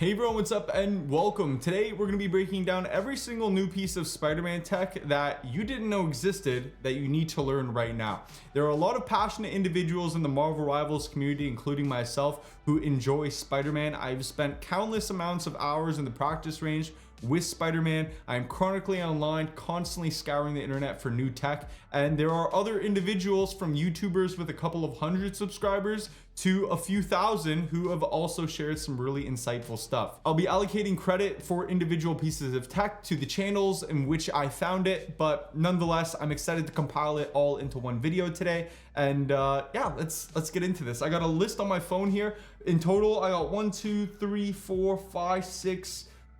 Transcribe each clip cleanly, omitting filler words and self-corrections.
Hey everyone, what's up and welcome. Today we're going to be breaking down every single new piece of Spider-Man tech that you didn't know existed that you need to learn right now. There are a lot of passionate individuals in the Marvel Rivals community, including myself, who enjoy Spider-Man. I've spent countless amounts of hours in the practice range with Spider-Man. I'm chronically online, constantly scouring the internet for new tech, and there are other individuals from YouTubers with a couple of hundred subscribers to a few thousand who have also shared some really insightful stuff. I'll be allocating credit for individual pieces of tech to the channels in which I found it, but nonetheless, I'm excited to compile it all into one video today. And yeah, let's get into this. I got a list on my phone here. In total, I got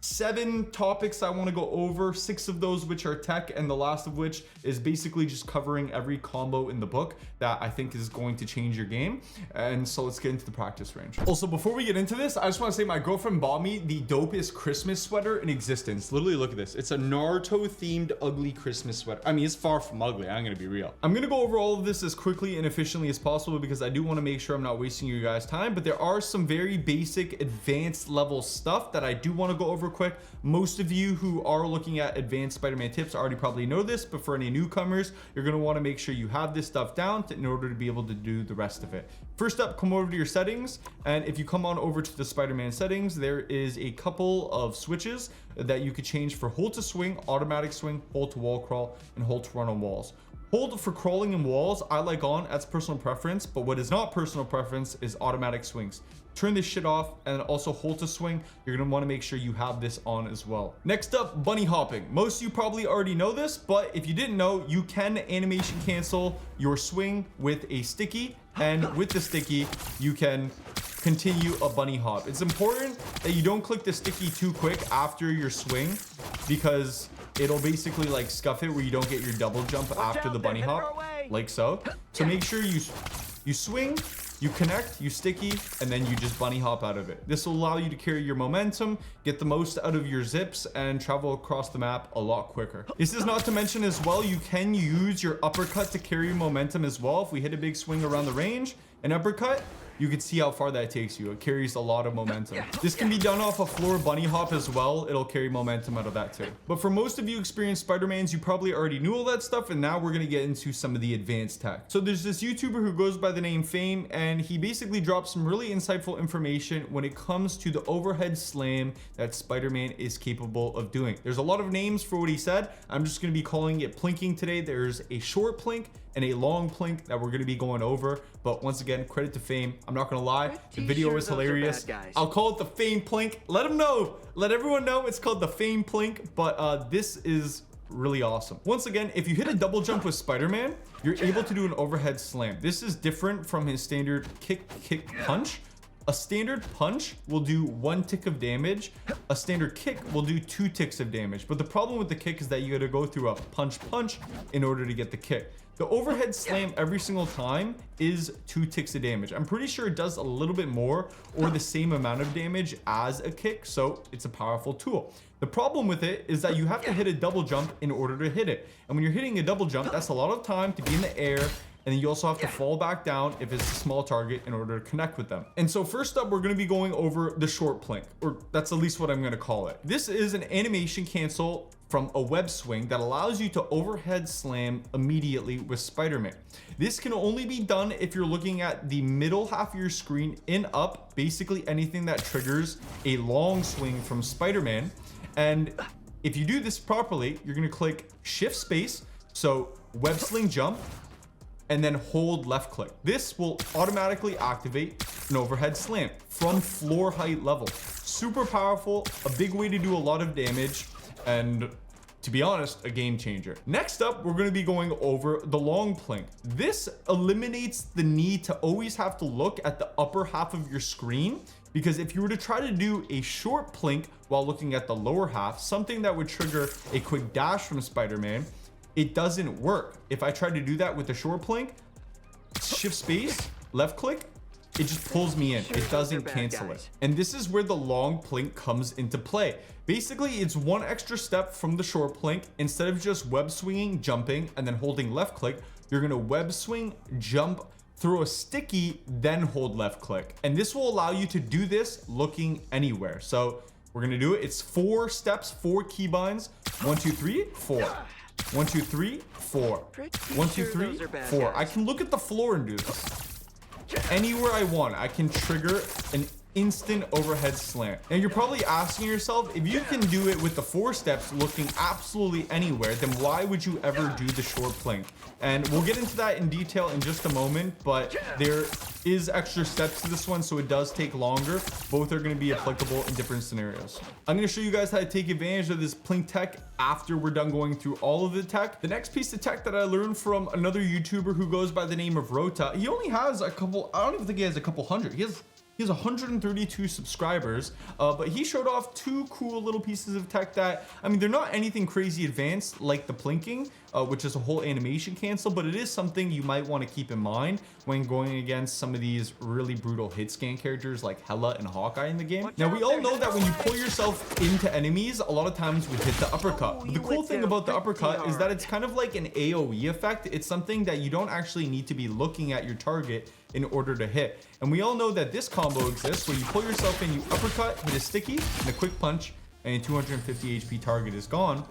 7 topics I want to go over, 6 of those which are tech, and the last of which is basically just covering every combo in the book that I think is going to change your game. And so let's get into the practice range. Also, before we get into this, I just want to say my girlfriend bought me the dopest Christmas sweater in existence. Literally, look at this. It's a Naruto themed ugly Christmas sweater. I mean, it's far from ugly. I'm gonna be real. I'm gonna go over all of this as quickly and efficiently as possible because I do want to make sure I'm not wasting you guys' time, but there are some very basic advanced level stuff that I do want to go over quick. Most of you who are looking at advanced Spider-Man tips already probably know this, but for any newcomers, you're going to want to make sure you have this stuff down in order to be able to do the rest of it. First up, come over to your settings, and if you come on over to the Spider-Man settings, there is a couple of switches that you could change for hold to swing, automatic swing, hold to wall crawl, and hold to run on walls. Hold for crawling in walls, I like on, that's personal preference, but what is not personal preference is automatic swings. Turn this shit off, and also hold to swing. You're gonna wanna make sure you have this on as well. Next up, bunny hopping. Most of you probably already know this, but if you didn't know, you can animation cancel your swing with a sticky, and with the sticky, you can continue a bunny hop. It's important that you don't click the sticky too quick after your swing because it'll basically like scuff it where you don't get your double jump after the bunny hop, like so. So make sure you swing, you connect, you sticky, and then you just bunny hop out of it. This will allow you to carry your momentum, get the most out of your zips, and travel across the map a lot quicker. This is not to mention as well, you can use your uppercut to carry your momentum as well. If we hit a big swing around the range, an uppercut, you can see how far that takes you. It carries a lot of momentum. This can be done off a floor bunny hop as well. It'll carry momentum out of that too. But for most of you experienced Spider-Mans, you probably already knew all that stuff, and now we're gonna get into some of the advanced tech. So there's this YouTuber who goes by the name Fame, and he basically drops some really insightful information when it comes to the overhead slam that Spider-Man is capable of doing. There's a lot of names for what he said. I'm just gonna be calling it plinking today. There's a short plink and a long plink that we're going to be going over, but once again, credit to Fame. I'm not gonna lie, the video was hilarious. I'll call it the Fame plink. Let everyone know it's called the Fame plink, but this is really awesome. Once again, if you hit a double jump with Spider-Man, you're able to do an overhead slam. This is different from his standard kick punch. A standard punch will do 1 tick of damage. A standard kick will do 2 ticks of damage. But the problem with the kick is that you got to go through a punch in order to get the kick. The overhead slam every single time is 2 ticks of damage. I'm pretty sure it does a little bit more or the same amount of damage as a kick, so it's a powerful tool. The problem with it is that you have to hit a double jump in order to hit it. And when you're hitting a double jump, that's a lot of time to be in the air, and then you also have to fall back down if it's a small target in order to connect with them. And so first up, we're going to be going over the short plink, or that's at least what I'm going to call it. This is an animation cancel from a web swing that allows you to overhead slam immediately with Spider-Man. This can only be done if you're looking at the middle half of your screen in up, basically anything that triggers a long swing from Spider-Man. And if you do this properly, you're going to click shift space, so web sling jump, and then hold left click. This will automatically activate an overhead slam from floor height level. Super powerful, a big way to do a lot of damage, and to be honest, a game changer. Next up, we're going to be going over the long plink. This eliminates the need to always have to look at the upper half of your screen, because if you were to try to do a short plink while looking at the lower half, something that would trigger a quick dash from Spider-Man, it doesn't work. If I try to do that with the short plink, shift space, left click, it just pulls me in. It doesn't cancel it. And this is where the long plink comes into play. Basically, it's one extra step from the short plink. Instead of just web swinging, jumping, and then holding left click, you're gonna web swing, jump, throw a sticky, then hold left click. And this will allow you to do this looking anywhere. So we're gonna do it. It's 4 steps, 4 keybinds. 1, 2, 3, 4. 1, 2, 3, 4. 1, 2, 3, 4. I can look at the floor and do this. Anywhere I want, I can trigger an instant overhead slant. Now you're probably asking yourself, if you can do it with the 4 steps looking absolutely anywhere, then why would you ever do the short plink? And we'll get into that in detail in just a moment, but there is extra steps to this one, so it does take longer. Both are going to be applicable in different scenarios. I'm going to show you guys how to take advantage of this plink tech after we're done going through all of the tech. The next piece of tech that I learned from another YouTuber who goes by the name of Rota, he only has a couple, I don't even think he has a couple hundred. He has 132 subscribers, but he showed off 2 cool little pieces of tech that, I mean, they're not anything crazy advanced like the plinking, which is a whole animation cancel, but it is something you might want to keep in mind when going against some of these really brutal hit scan characters like Hela and Hawkeye in the game. Now, we all know that when you pull yourself into enemies, a lot of times we hit the uppercut. But the cool thing about the uppercut is that it's kind of like an AoE effect. It's something that you don't actually need to be looking at your target in order to hit. And we all know that this combo exists where you pull yourself in, you uppercut, hit a sticky, and a quick punch, and a 250 HP target is gone.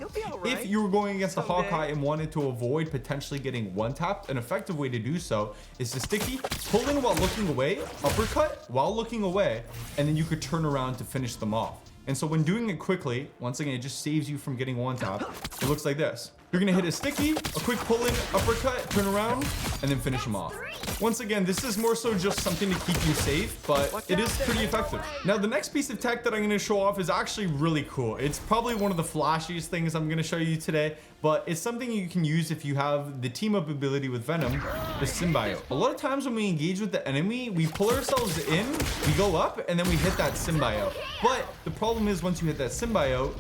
If you were going against the Hawkeye and wanted to avoid potentially getting one-tapped, an effective way to do so is to sticky, pull in while looking away, uppercut while looking away, and then you could turn around to finish them off. And so when doing it quickly, once again, it just saves you from getting one tap. It looks like this. You're gonna hit a sticky, a quick pull in, uppercut, turn around, and then finish him off. Once again, this is more so just something to keep you safe, but it is pretty effective. Now, the next piece of tech that I'm gonna show off is actually really cool. It's probably one of the flashiest things I'm gonna show you today, but it's something you can use if you have the team up ability with Venom, the symbiote. A lot of times when we engage with the enemy, we pull ourselves in, we go up, and then we hit that symbiote. But the problem is once you hit that symbiote,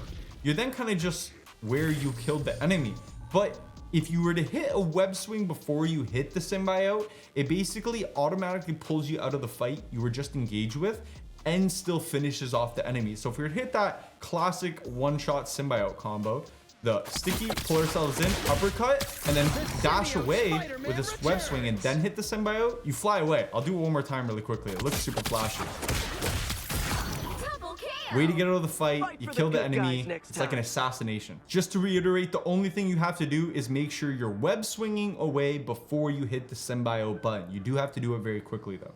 you're then kind of just where you killed the enemy. But if you were to hit a web swing before you hit the symbiote, it basically automatically pulls you out of the fight you were just engaged with and still finishes off the enemy. So if we were to hit that classic one-shot symbiote combo, the sticky, pull ourselves in, uppercut, and then dash away with this web swing and then hit the symbiote, you fly away. I'll do it one more time really quickly. It looks super flashy. Way to get out of the fight, you kill the enemy, it's like an assassination. Just to reiterate, the only thing you have to do is make sure you're web swinging away before you hit the symbiote button. You do have to do it very quickly though.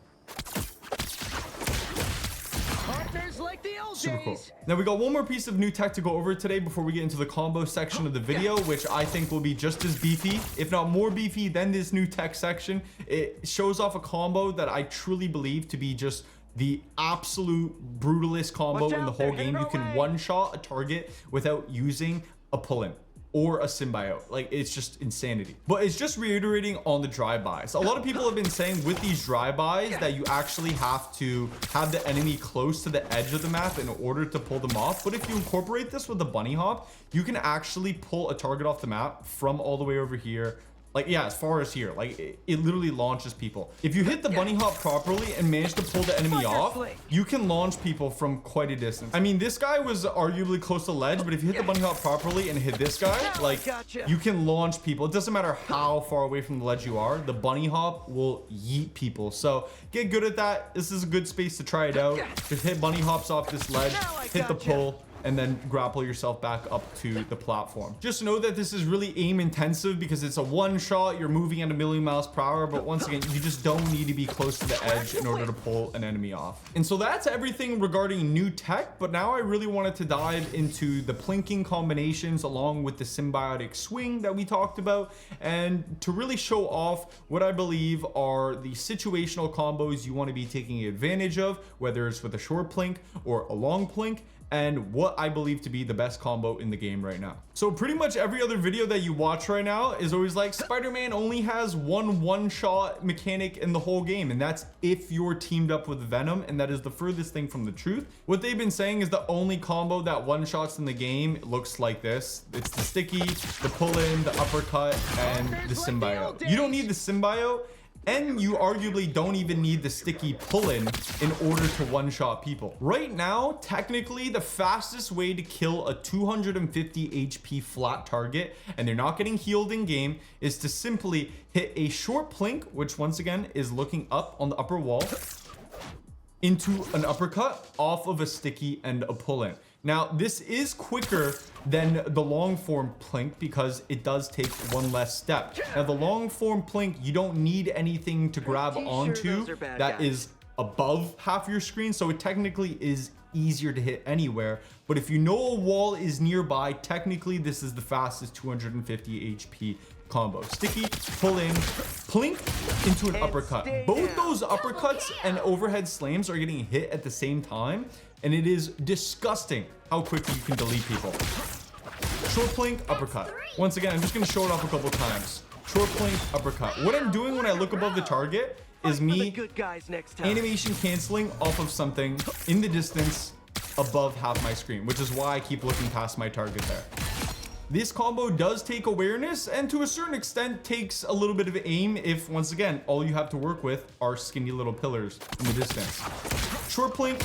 Super cool. Now we got one more piece of new tech to go over today before we get into the combo section of the video, which I think will be just as beefy, if not more beefy than this new tech section. It shows off a combo that I truly believe to be just the absolute brutalist combo in the whole game. You can one-shot a target without using a pull-in or a symbiote. Like, it's just insanity. But it's just reiterating on the drive-bys. A lot of people have been saying with these drive-bys that you actually have to have the enemy close to the edge of the map in order to pull them off. But if you incorporate this with the bunny hop, you can actually pull a target off the map from all the way over here. Like, yeah, as far as here, like it literally launches people. If you hit the bunny hop properly and manage to pull the enemy off, you can launch people from quite a distance. I mean, this guy was arguably close to ledge, but if you hit the bunny hop properly and hit this guy, like you can launch people. It doesn't matter how far away from the ledge you are, the bunny hop will yeet people. So get good at that. This is a good space to try it out. Just hit bunny hops off this ledge, hit the pull, and then grapple yourself back up to the platform. Just know that this is really aim intensive because it's a one shot, you're moving at 1,000,000 miles per hour, but once again, you just don't need to be close to the edge in order to pull an enemy off. And so that's everything regarding new tech, but now I really wanted to dive into the plinking combinations along with the symbiotic swing that we talked about, and to really show off what I believe are the situational combos you want to be taking advantage of, whether it's with a short plink or a long plink, and what I believe to be the best combo in the game right now. So pretty much every other video that you watch right now is always like, Spider-Man only has one-shot mechanic in the whole game, and that's if you're teamed up with Venom, and that is the furthest thing from the truth. What they've been saying is the only combo that one-shots in the game looks like this. It's the sticky, the pull-in, the uppercut, and the symbiote. You don't need the symbiote And you arguably don't even need the sticky pull-in in order to one-shot people. Right now, technically, the fastest way to kill a 250 HP flat target, and they're not getting healed in game, is to simply hit a short plink, which once again is looking up on the upper wall, into an uppercut off of a sticky and a pull-in. Now, this is quicker than the long form plink because it does take one less step. Now, the long form plink, you don't need anything to grab onto that is above half your screen, so it technically is easier to hit anywhere. But if you know a wall is nearby, technically this is the fastest 250 HP combo. Sticky, pull in, plink into an uppercut. Both those uppercuts and overhead slams are getting hit at the same time, and it is disgusting how quickly you can delete people. Short plink, uppercut. Once again, I'm just gonna show it off a couple times. Short plink, uppercut. What I'm doing when I look above the target is me animation canceling off of something in the distance above half my screen, which is why I keep looking past my target there. This combo does take awareness and to a certain extent takes a little bit of aim if, once again, all you have to work with are skinny little pillars in the distance. Short plink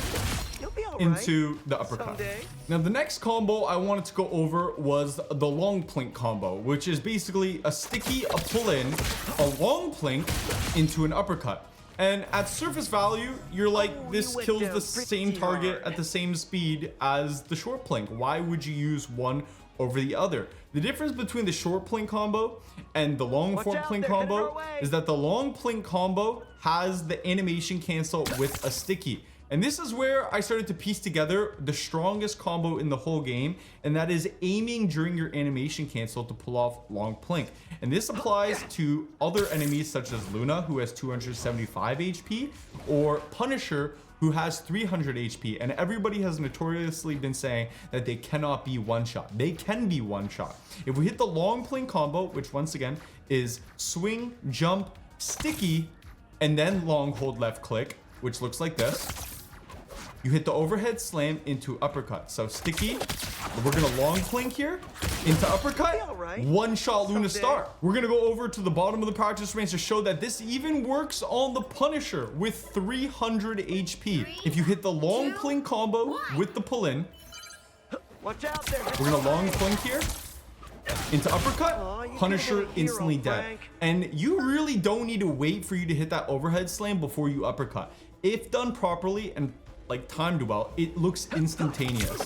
into the uppercut. Someday. Now, the next combo I wanted to go over was the long plink combo, which is basically a sticky, a pull-in, a long plink into an uppercut. And at surface value, you're like, this kills the same target at the same speed as the short plink. Why would you use one over the other? The difference between the short plink combo and the long form plink combo is that the long plink combo has the animation cancel with a sticky. And this is where I started to piece together the strongest combo in the whole game, and that is aiming during your animation cancel to pull off long plink. And this applies to other enemies such as Luna, who has 275 HP, or Punisher, who has 300 HP. And everybody has notoriously been saying that they cannot be one shot. They can be one shot. If we hit the long plink combo, which once again is swing, jump, sticky, and then long hold left click, which looks like this. You hit the overhead slam into uppercut. So sticky, we're gonna long plink here into uppercut, one shot Luna Star. We're gonna go over to the bottom of the practice range to show that this even works on the Punisher with 300 HP. If you hit the long plink combo with the pull in, we're gonna long plink here into uppercut, Punisher instantly dead. And you really don't need to wait for you to hit that overhead slam before you uppercut. If done properly and like timed well, it looks instantaneous.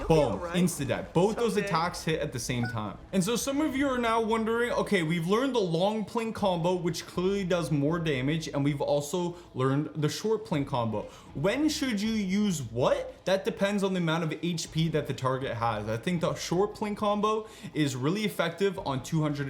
Boom, insta-dead. Both those attacks hit at the same time. And so some of you are now wondering, okay, we've learned the long plink combo, which clearly does more damage, and we've also learned the short plink combo. When should you use what? That depends on the amount of HP that the target has. I think the short plink combo is really effective on 200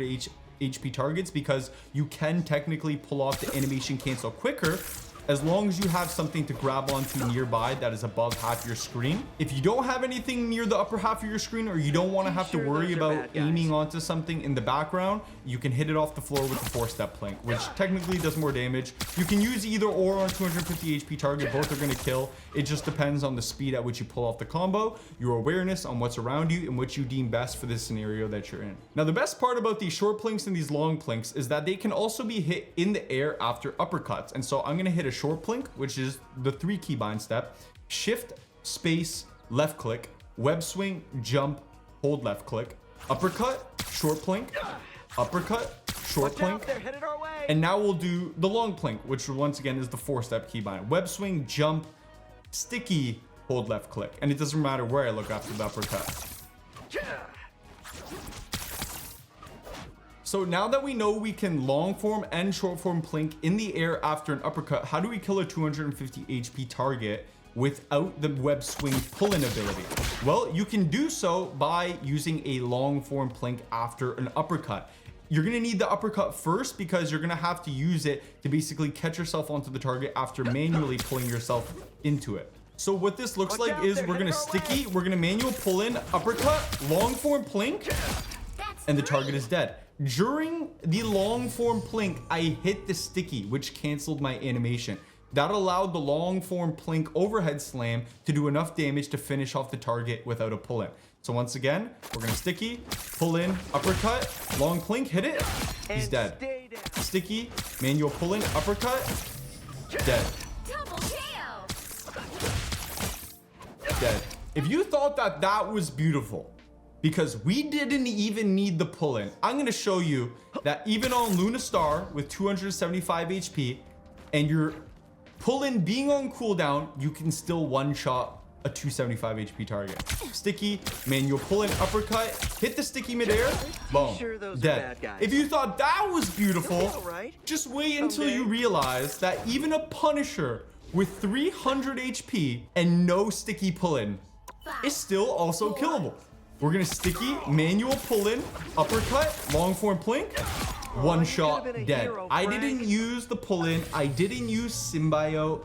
HP targets because you can technically pull off the animation cancel quicker as long as you have something to grab onto nearby that is above half your screen. If you don't have anything near the upper half of your screen, or you don't want to have to worry about aiming onto something in the background, you can hit it off the floor with the 4-step plink, which technically does more damage. You can use either or on 250 HP target. Both are going to kill. It just depends on the speed at which you pull off the combo, your awareness on what's around you, and what you deem best for this scenario that you're in. Now, the best part about these short plinks and these long plinks is that they can also be hit in the air after uppercuts. And so I'm going to hit a short plink, which is the 3 keybind step: shift, space, left click, web swing, jump, hold left click, uppercut, short plink, uppercut, short plink. And now we'll do the long plink, which once again is the 4-step keybind: web swing, jump, sticky, hold left click. And it doesn't matter where I look after the uppercut. So now that we know we can long form and short form plink in the air after an uppercut, how do we kill a 250 HP target without the web swing pull-in ability? Well, you can do so by using a long form plink after an uppercut. You're gonna need the uppercut first because you're gonna have to use it to basically catch yourself onto the target after manually pulling yourself into it. So what this looks like is we're gonna sticky, we're gonna manual pull in, uppercut, long form plink, and the target is dead. During the long form plink, I hit the sticky, which canceled my animation. That allowed the long form plink overhead slam to do enough damage to finish off the target without a pull-in. So once again, we're gonna sticky, pull in, uppercut, long plink, hit it. He's dead. Sticky, manual pull in, uppercut, dead. Dead. If you thought that that was beautiful, because we didn't even need the pull-in, I'm gonna show you that even on Luna Star with 275 HP and your pull-in being on cooldown, you can still one-shot a 275 HP target. Sticky, manual pull-in, uppercut, hit the sticky midair, boom, dead. If you thought that was beautiful, just wait until you realize that even a Punisher with 300 HP and no sticky pull-in is still also killable. We're gonna sticky, manual pull-in, uppercut, long form plink, one shot, dead. I didn't use the pull-in, I didn't use symbiote,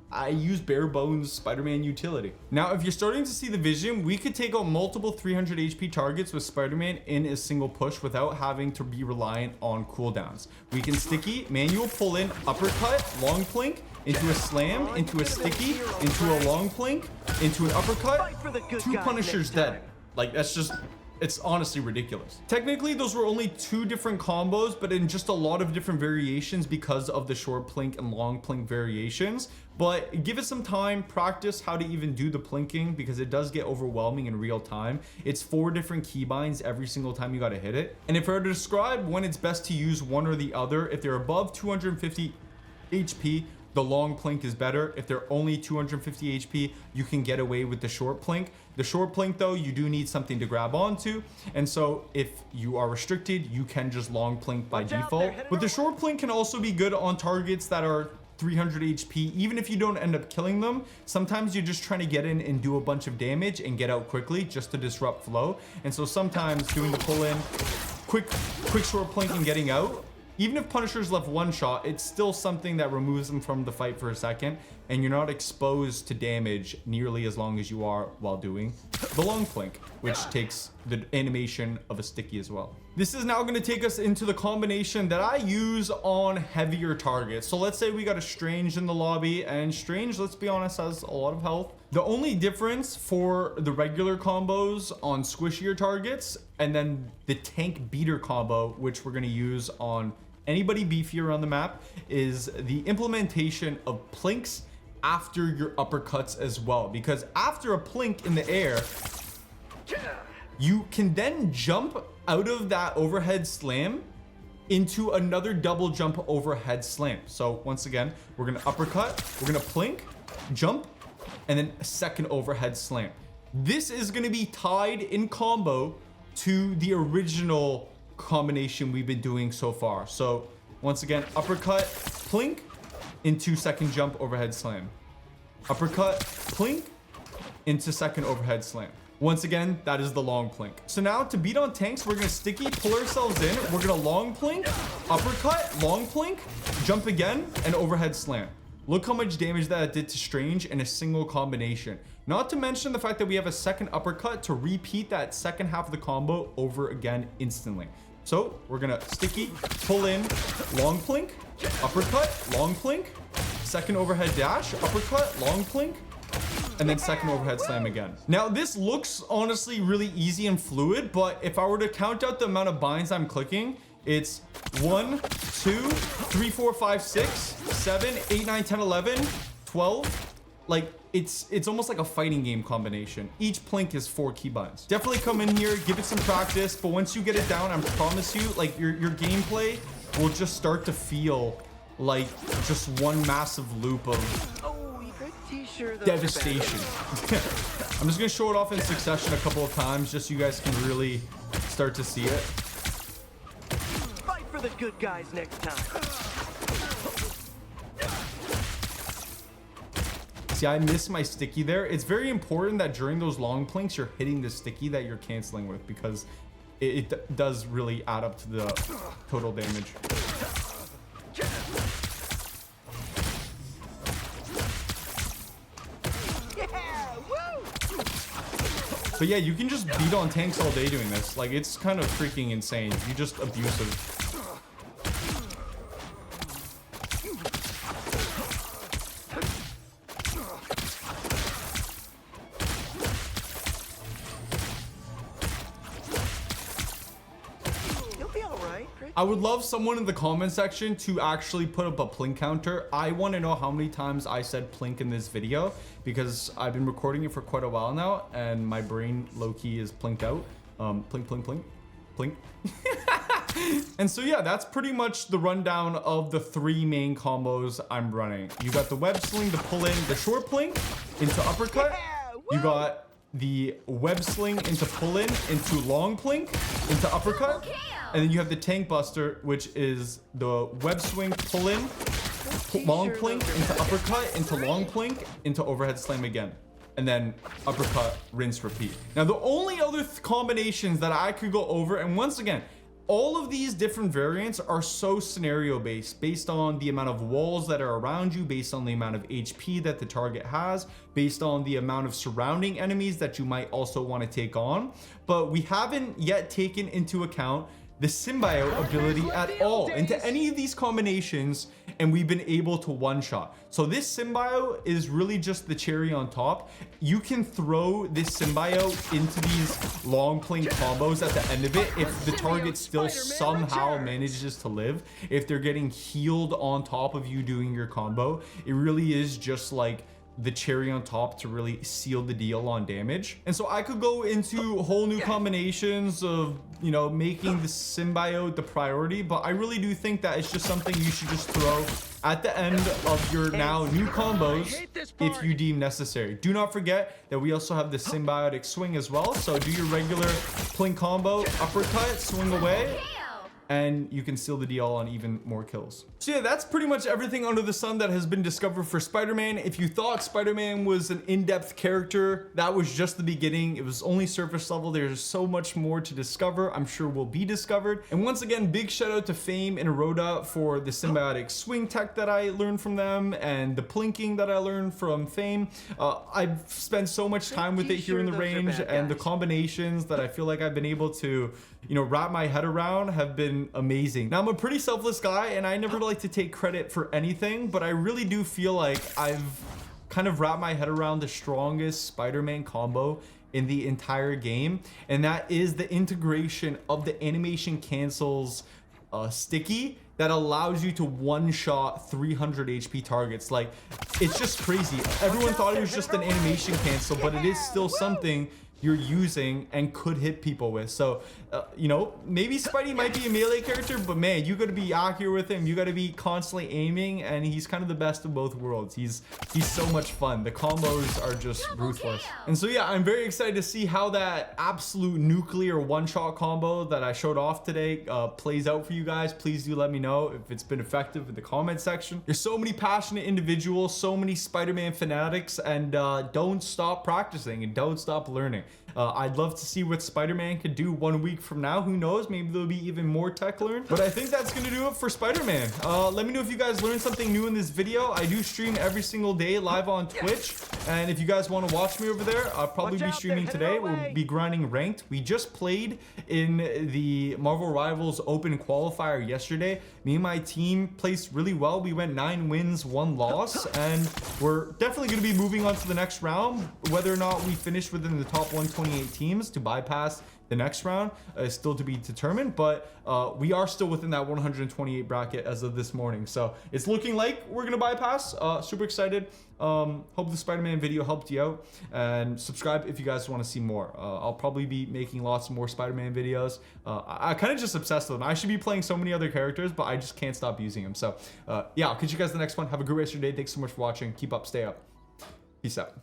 I used bare bones Spider-Man utility. Now, if you're starting to see the vision, we could take out multiple 300 HP targets with Spider-Man in a single push without having to be reliant on cooldowns. We can sticky, manual pull-in, uppercut, long plink, into a slam, into a sticky, into a long plink, into an uppercut, 2 Punishers dead. Like, that's just, it's honestly ridiculous. Technically, those were only 2 different combos, but in just a lot of different variations because of the short plink and long plink variations. But give it some time, practice how to even do the plinking, because it does get overwhelming in real time. It's 4 different keybinds every single time you gotta hit it. And if I were to describe when it's best to use one or the other, if they're above 250 HP, the long plink is better. If they're only 250 HP, you can get away with the short plink. The short plink though, you do need something to grab onto. And so if you are restricted, you can just long plink by default. But the short plink can also be good on targets that are 300 HP. Even if you don't end up killing them, sometimes you're just trying to get in and do a bunch of damage and get out quickly just to disrupt flow. And so sometimes doing the pull in, quick short plink and getting out, even if Punisher's left one shot, it's still something that removes them from the fight for a second, and you're not exposed to damage nearly as long as you are while doing the long plink, which takes the animation of a sticky as well. This is now going to take us into the combination that I use on heavier targets. So let's say we got a Strange in the lobby, and Strange, let's be honest, has a lot of health. The only difference for the regular combos on squishier targets, and then the tank beater combo, which we're going to use on anybody beefier on the map, is the implementation of plinks after your uppercuts as well. Because after a plink in the air, you can then jump out of that overhead slam into another double jump overhead slam. So once again, we're gonna uppercut, we're gonna plink, jump, and then a second overhead slam. This is gonna be tied in combo to the original combination we've been doing so far. So once again, uppercut, plink, into second jump overhead slam. Uppercut, plink, into second overhead slam. Once again, that is the long plink. So now to beat on tanks, we're gonna sticky, pull ourselves in, we're gonna long plink, uppercut, long plink, jump again, and overhead slam. Look how much damage that did to Strange in a single combination. Not to mention the fact that we have a second uppercut to repeat that second half of the combo over again instantly. So we're gonna sticky, pull in, long plink, uppercut, long plink, second overhead dash, uppercut, long plink, and then second overhead slam again. Now this looks honestly really easy and fluid, but if I were to count out the amount of binds I'm clicking, it's 1, 2, 3, 4, 5, 6, 7, 8, 9, 10, 11, 12. Like it's almost like a fighting game combination. Each plink is 4 keybinds. Definitely come in here, give it some practice, but once you get it down, I promise you, like your gameplay will just start to feel like just one massive loop of devastation. I'm just gonna show it off in succession a couple of times just so you guys can really start to see it. Fight for the good guys next time. See, I missed my sticky there. It's very important that during those long plinks, you're hitting the sticky that you're canceling with, because it does really add up to the total damage. Yeah, woo! But yeah, you can just beat on tanks all day doing this. Like, it's kind of freaking insane. You're just abusive. I would love someone in the comment section to actually put up a plink counter. I want to know how many times I said plink in this video, because I've been recording it for quite a while now and my brain low-key is plinked out. Plink, plink, plink, plink. And so yeah, that's pretty much the rundown of the 3 main combos I'm running. You got the web sling to pull in the short plink into uppercut. You got the web sling into pull in into long plink into uppercut. And then you have the tank buster, which is the web swing pull in, long plink into uppercut, into long plink, into overhead slam again. And then uppercut, rinse, repeat. Now, the only other combinations that I could go over, and once again, all of these different variants are so scenario based on the amount of walls that are around you, based on the amount of HP that the target has, based on the amount of surrounding enemies that you might also want to take on. But we haven't yet taken into account the symbiote ability at all into any of these combinations, and we've been able to one-shot. So this symbiote is really just the cherry on top. You can throw this symbiote into these long plink combos at the end of it if the target still somehow manages to live. If they're getting healed on top of you doing your combo, it really is just like the cherry on top to really seal the deal on damage. And so I could go into whole new combinations of, you know, making the symbiote the priority, but I really do think that it's just something you should just throw at the end of your now new combos if you deem necessary. Do not forget that we also have the symbiotic swing as well. So do your regular plink combo, uppercut, swing away, and you can seal the deal on even more kills. So yeah, that's pretty much everything under the sun that has been discovered for Spider-Man. If you thought Spider-Man was an in-depth character, that was just the beginning. It was only surface level. There's so much more to discover. I'm sure will be discovered. And once again, big shout out to Fame and Rhoda for the symbiotic swing tech that I learned from them and the plinking that I learned from Fame. I've spent so much time with it here in the range, and the combinations that I feel like I've been able to, you know, wrap my head around have been amazing. Now, I'm a pretty selfless guy and I never like to take credit for anything, but I really do feel like I've kind of wrapped my head around the strongest Spider-Man combo in the entire game, and that is the integration of the animation cancels sticky that allows you to one-shot 300 HP targets. Like, it's just crazy. Everyone thought it was just an animation cancel, but it is still something you're using and could hit people with. So you know, maybe Spidey might be a melee character, but man, you gotta be accurate with him. You gotta be constantly aiming, and he's kind of the best of both worlds. He's so much fun. The combos are just ruthless. And so yeah, I'm very excited to see how that absolute nuclear one-shot combo that I showed off today plays out for you guys. Please do let me know if it's been effective in the comment section. There's so many passionate individuals, so many Spider-Man fanatics, and don't stop practicing and don't stop learning. I'd love to see what Spider-Man could do 1 week from now. Who knows? Maybe there'll be even more tech learned. But I think that's gonna do it for Spider-Man. Let me know if you guys learned something new in this video. I do stream every single day live on Twitch. And if you guys want to watch me over there, I'll probably be streaming today. We'll be grinding ranked. We just played in the Marvel Rivals Open qualifier yesterday. Me and my team placed really well. We went 9 wins, 1 loss, and we're definitely going to be moving on to the next round. Whether or not we finish within the top 128 teams to bypass the next round is still to be determined, but we are still within that 128 bracket as of this morning. So it's looking like we're gonna bypass. Super excited. Hope the Spider-Man video helped you out, and subscribe if you guys want to see more. I'll probably be making lots more Spider-Man videos. I kind of just obsessed with them. I should be playing so many other characters, but I just can't stop using them. So yeah, I'll catch you guys in the next one. Have a great rest of your day. Thanks so much for watching. Keep up, stay up. Peace out.